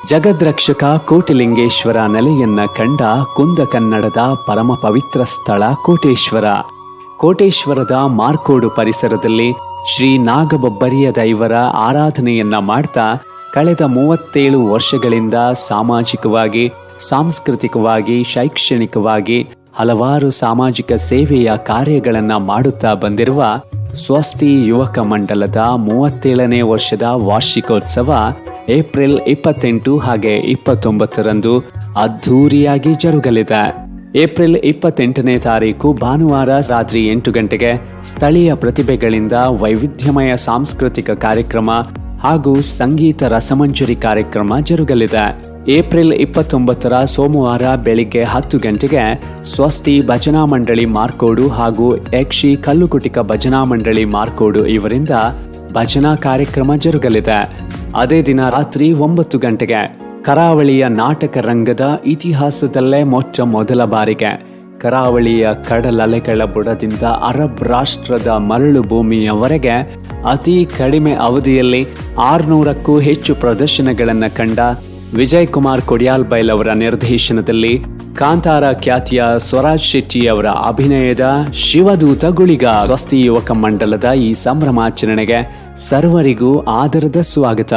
ಜಗದ್ರಕ್ಷಕ ಕೋಟಿಲಿಂಗೇಶ್ವರ ನೆಲೆಯನ್ನ ಕಂಡ ಕುಂದ ಕನ್ನಡದ ಪರಮ ಪವಿತ್ರ ಸ್ಥಳ ಕೋಟೇಶ್ವರ. ಕೋಟೇಶ್ವರದ ಮಾರ್ಕೋಡು ಪರಿಸರದಲ್ಲಿ ಶ್ರೀ ನಾಗಬೊಬ್ಬರಿಯ ದೈವರ ಆರಾಧನೆಯನ್ನ ಮಾಡ್ತಾ ಕಳೆದ 37 ವರ್ಷಗಳಿಂದ ಸಾಮಾಜಿಕವಾಗಿ, ಸಾಂಸ್ಕೃತಿಕವಾಗಿ, ಶೈಕ್ಷಣಿಕವಾಗಿ ಹಲವಾರು ಸಾಮಾಜಿಕ ಸೇವೆಯ ಕಾರ್ಯಗಳನ್ನ ಮಾಡುತ್ತಾ ಬಂದಿರುವ ಸ್ವಸ್ತಿ ಯುವಕ ಮಂಡಲದ 37ನೇ ವರ್ಷದ ವಾರ್ಷಿಕೋತ್ಸವ ಏಪ್ರಿಲ್ 28 ಹಾಗೆ 29ರಂದು ಅದ್ಧೂರಿಯಾಗಿ ಜರುಗಲಿದೆ. ಏಪ್ರಿಲ್ 28ನೇ ತಾರೀಕು ಭಾನುವಾರ ರಾತ್ರಿ 8 ಗಂಟೆಗೆ ಸ್ಥಳೀಯ ಪ್ರತಿಭೆಗಳಿಂದ ವೈವಿಧ್ಯಮಯ ಸಾಂಸ್ಕೃತಿಕ ಕಾರ್ಯಕ್ರಮ ಹಾಗೂ ಸಂಗೀತ ರಸಮಂಜರಿ ಕಾರ್ಯಕ್ರಮ ಜರುಗಲಿದೆ. ಏಪ್ರಿಲ್ 29ರ ಸೋಮವಾರ ಬೆಳಿಗ್ಗೆ 10 ಗಂಟೆಗೆ ಸ್ವಸ್ತಿ ಭಜನಾ ಮಂಡಳಿ ಮಾರ್ಕೋಡು ಹಾಗೂ ಯಕ್ಷಿ ಕಲ್ಲುಕುಟಿಕ ಭಜನಾ ಮಂಡಳಿ ಮಾರ್ಕೋಡು ಇವರಿಂದ ಭಜನಾ ಕಾರ್ಯಕ್ರಮ ಜರುಗಲಿದೆ. ಅದೇ ದಿನ ರಾತ್ರಿ 9 ಗಂಟೆಗೆ ಕರಾವಳಿಯ ನಾಟಕ ರಂಗದ ಇತಿಹಾಸದಲ್ಲೇ ಮೊದಲ ಬಾರಿಗೆ ಕರಾವಳಿಯ ಕಡಲಲೆಗಳ ಬುಡದಿಂದ ಅರಬ್ ರಾಷ್ಟ್ರದ ಮರಳು ಭೂಮಿಯವರೆಗೆ ಅತಿ ಕಡಿಮೆ ಅವಧಿಯಲ್ಲಿ 600ಕ್ಕೂ ಹೆಚ್ಚು ಪ್ರದರ್ಶನಗಳನ್ನು ಕಂಡ ವಿಜಯ್ ಕುಮಾರ್ ಕೊಡಿಯಾಲ್ಬೈಲ್ ಅವರ ನಿರ್ದೇಶನದಲ್ಲಿ ಕಾಂತಾರ ಖ್ಯಾತಿಯ ಸ್ವರಾಜ್ ಶೆಟ್ಟಿ ಅವರ ಅಭಿನಯದ ಶಿವದೂತ ಗುಳಿಗ ಸ್ವಸ್ತಿ ಯುವಕ ಮಂಡಲದ ಈ ಸಂಭ್ರಮಾಚರಣೆಗೆ ಸರ್ವರಿಗೂ ಆದರದ ಸ್ವಾಗತ.